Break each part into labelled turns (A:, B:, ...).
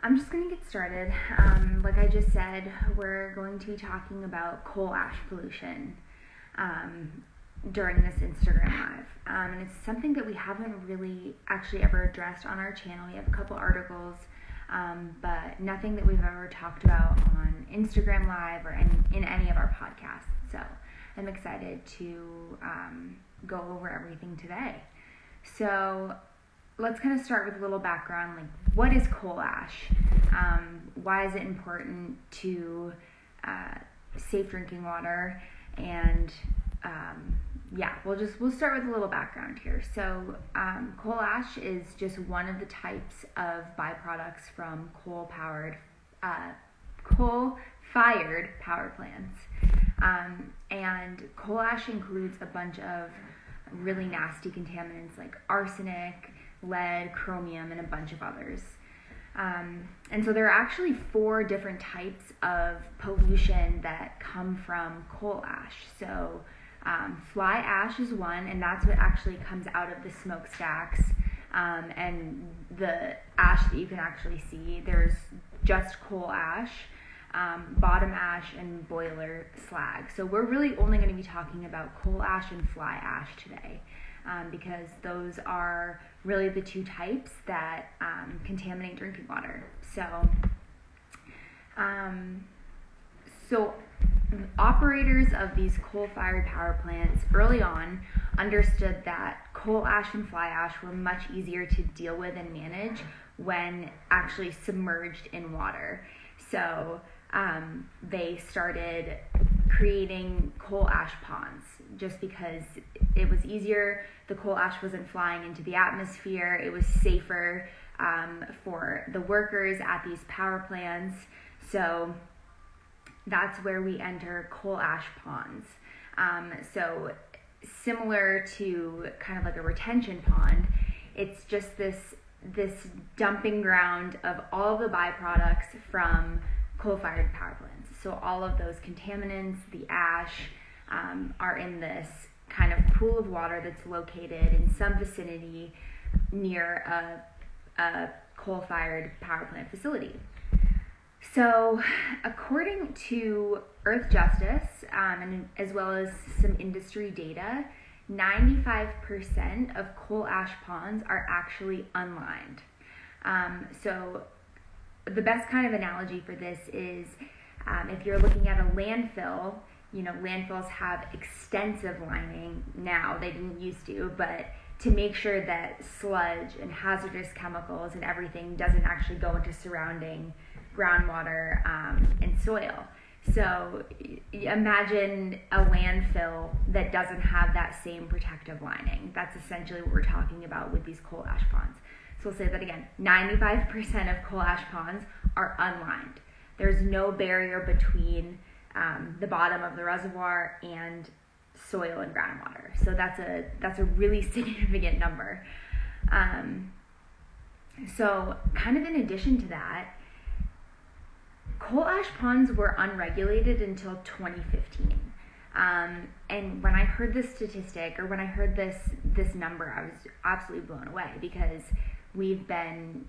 A: I'm just going to get started. Like I just said, we're going to be talking about coal ash pollution during this Instagram Live. And it's something that we haven't really actually ever addressed on our channel. We have a couple articles, but nothing that we've ever talked about on Instagram Live or in any of our podcasts. So I'm excited to go over everything today. So let's kind of start with a little background, like what is coal ash? Why is it important to safe drinking water? And we'll start with a little background here. So coal ash is just one of the types of byproducts from coal-fired power plants. And coal ash includes a bunch of really nasty contaminants like arsenic, lead, chromium, and a bunch of others. And so there are actually 4 different types of pollution that come from coal ash. So fly ash is one, and that's what actually comes out of the smokestacks. And the ash that you can actually see, there's just coal ash, bottom ash, and boiler slag. So we're really only going to be talking about coal ash and fly ash today. Because those are really the 2 types that contaminate drinking water. So operators of these coal-fired power plants early on understood that coal ash and fly ash were much easier to deal with and manage when actually submerged in water. So they started creating coal ash ponds just because it was easier. The coal ash wasn't flying into the atmosphere. It was safer for the workers at these power plants. So that's where we enter coal ash ponds. So similar to kind of like a retention pond, it's just this dumping ground of all the byproducts from coal-fired power plants. So all of those contaminants, the ash, are in this kind of pool of water that's located in some vicinity near a coal-fired power plant facility. So according to Earth Justice, and as well as some industry data, 95% of coal ash ponds are actually unlined. So the best kind of analogy for this is if you're looking at a landfill, landfills have extensive lining now. They didn't used to, but to make sure that sludge and hazardous chemicals and everything doesn't actually go into surrounding groundwater and soil. So imagine a landfill that doesn't have that same protective lining. That's essentially what we're talking about with these coal ash ponds. So we'll say that again, 95% of coal ash ponds are unlined. There's no barrier between the bottom of the reservoir and soil and groundwater. So that's a really significant number. So kind of in addition to that, coal ash ponds were unregulated until 2015. And when I heard this statistic, or when I heard this number, I was absolutely blown away, because we've been,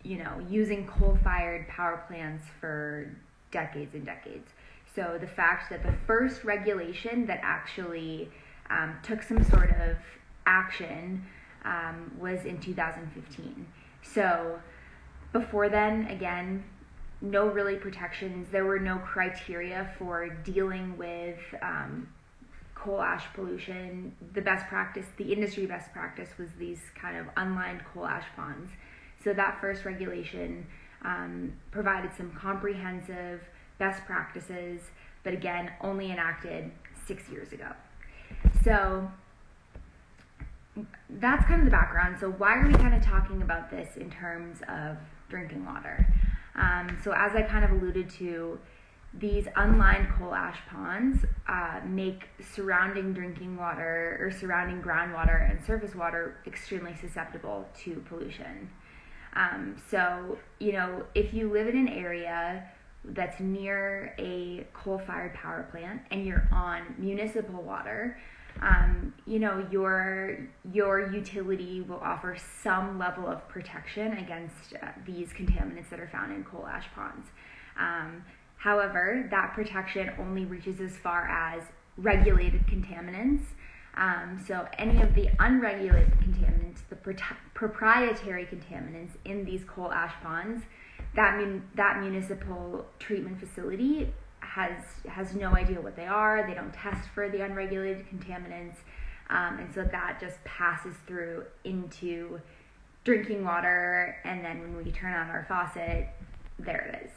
A: using coal-fired power plants for decades and decades. So the fact that the first regulation that actually took some sort of action was in 2015. So before then, again, no really protections. There were no criteria for dealing with coal ash pollution. The industry best practice was these kind of unlined coal ash ponds. So that first regulation provided some comprehensive best practices, but again, only enacted 6 years ago. So that's kind of the background. So why are we kind of talking about this in terms of drinking water? So as I kind of alluded to, these unlined coal ash ponds make surrounding drinking water, or surrounding groundwater and surface water, extremely susceptible to pollution. So, if you live in an area that's near a coal-fired power plant and you're on municipal water, Your utility will offer some level of protection against these contaminants that are found in coal ash ponds. However, that protection only reaches as far as regulated contaminants. So any of the unregulated contaminants, the proprietary contaminants in these coal ash ponds, that municipal treatment facility has no idea what they are. They don't test for the unregulated contaminants, and so that just passes through into drinking water, and then when we turn on our faucet, there it is.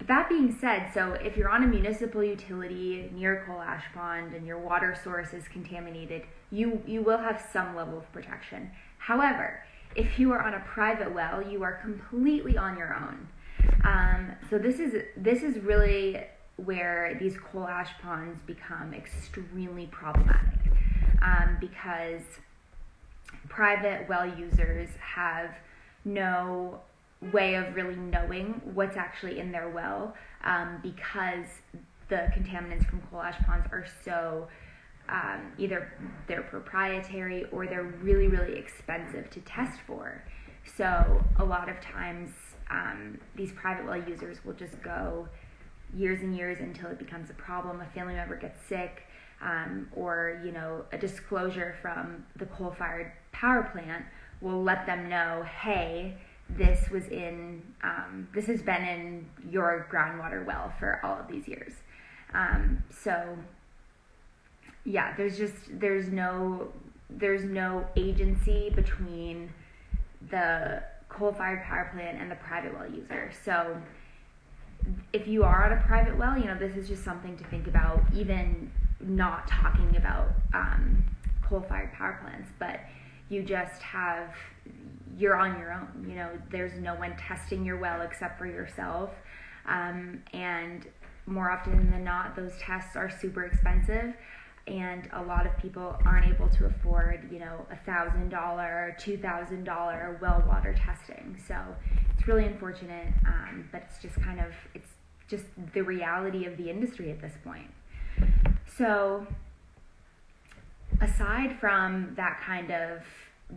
A: That being said, so if you're on a municipal utility near a coal ash pond and your water source is contaminated, you will have some level of protection. However, if you are on a private well, you are completely on your own. So this is really where these coal ash ponds become extremely problematic, because private well users have no way of really knowing what's actually in their well, because the contaminants from coal ash ponds are so either they're proprietary or they're really, really expensive to test for. So a lot of times these private well users will just go years and years until it becomes a problem. A family member gets sick, or a disclosure from the coal-fired power plant will let them know, hey, this has been in your groundwater well for all of these years. So yeah, there's no agency between the coal-fired power plant and the private well user. So if you are on a private well, this is just something to think about, even not talking about coal-fired power plants, but you're on your own. There's no one testing your well except for yourself, and more often than not, those tests are super expensive, and a lot of people aren't able to afford $1,000, $2,000 well water testing. So it's really unfortunate, but it's just the reality of the industry at this point. So aside from that kind of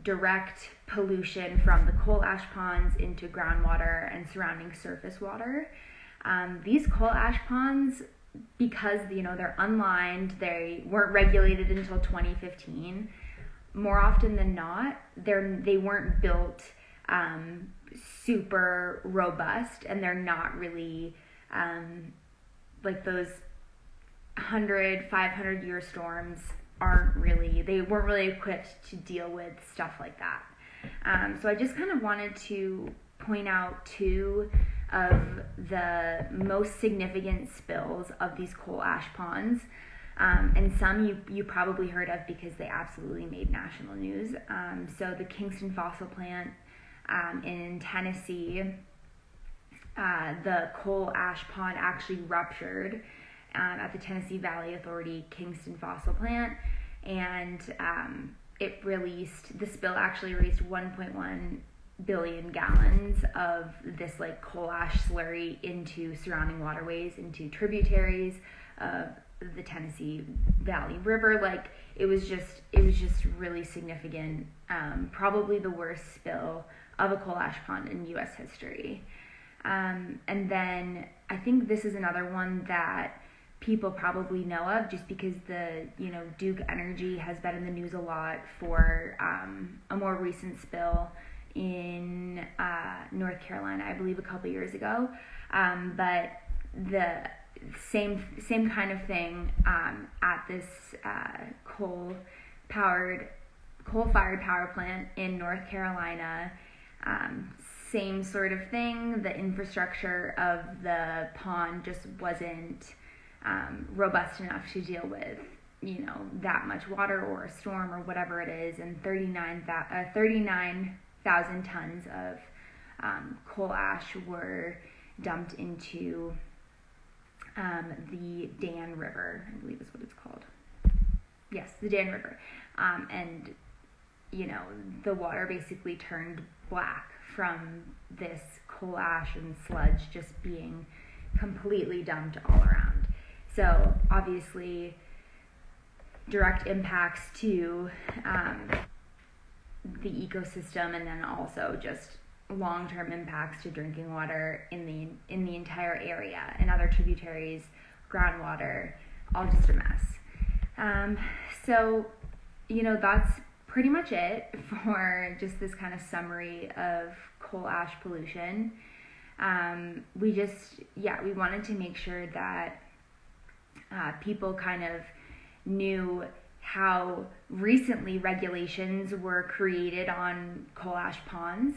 A: direct pollution from the coal ash ponds into groundwater and surrounding surface water, these coal ash ponds, because they're unlined, they weren't regulated until 2015. More often than not, they weren't built super robust, and they're not really like those 100, 500-year storms they weren't really equipped to deal with stuff like that. So I just kind of wanted to point out two of the most significant spills of these coal ash ponds, and some you probably heard of because they absolutely made national news. So the Kingston fossil plant in Tennessee, the coal ash pond actually ruptured at the Tennessee Valley Authority Kingston fossil plant, and the spill actually released 1.1 billion gallons of this coal ash slurry into surrounding waterways, into tributaries of the Tennessee Valley River. It was just really significant, probably the worst spill of a coal ash pond in U.S. history. And then I think this is another one that people probably know of, just because Duke Energy has been in the news a lot for a more recent spill in North Carolina, I believe a couple years ago. But the same kind of thing at this coal-fired power plant in North Carolina. Same sort of thing. The infrastructure of the pond just wasn't robust enough to deal with that much water or a storm or whatever it is, and 39,000 tons of coal ash were dumped into the Dan River, I believe is what it's called. Yes, the Dan River. And the water basically turned black from this coal ash and sludge just being completely dumped all around. So obviously direct impacts to the ecosystem, and then also just long-term impacts to drinking water in the entire area, and other tributaries, groundwater, all just a mess. So, that's pretty much it for just this kind of summary of coal ash pollution. We wanted to make sure that people kind of knew how recently regulations were created on coal ash ponds,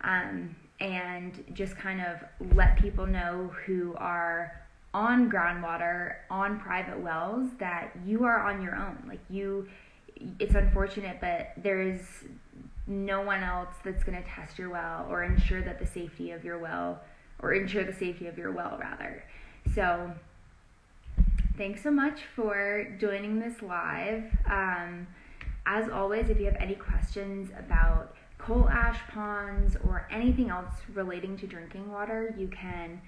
A: and just kind of let people know who are on groundwater, on private wells, that you are on your own. Like, it's unfortunate, but there's no one else that's going to test your well or ensure the safety of your well rather. So thanks so much for joining this live. As always, if you have any questions about coal ash ponds or anything else relating to drinking water, you can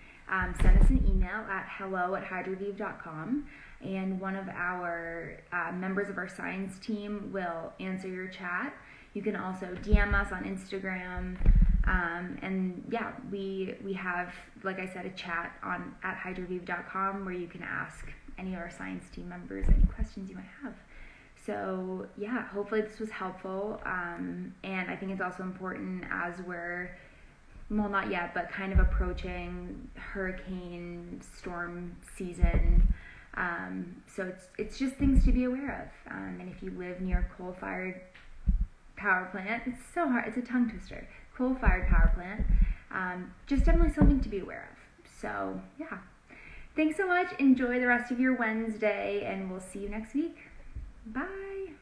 A: send us an email at hello@hydroviv.com, and one of our members of our science team will answer your chat. You can also DM us on Instagram, and yeah, we have, like I said, a chat at hydroviv.com where you can ask any of our science team members any questions you might have. So yeah, hopefully this was helpful, and I think it's also important as we're, well, not yet, but kind of approaching hurricane storm season. So it's just things to be aware of. And if you live near a coal-fired power plant, it's so hard, it's a tongue twister. Coal-fired power plant, just definitely something to be aware of. So yeah, thanks so much. Enjoy the rest of your Wednesday, and we'll see you next week. Bye.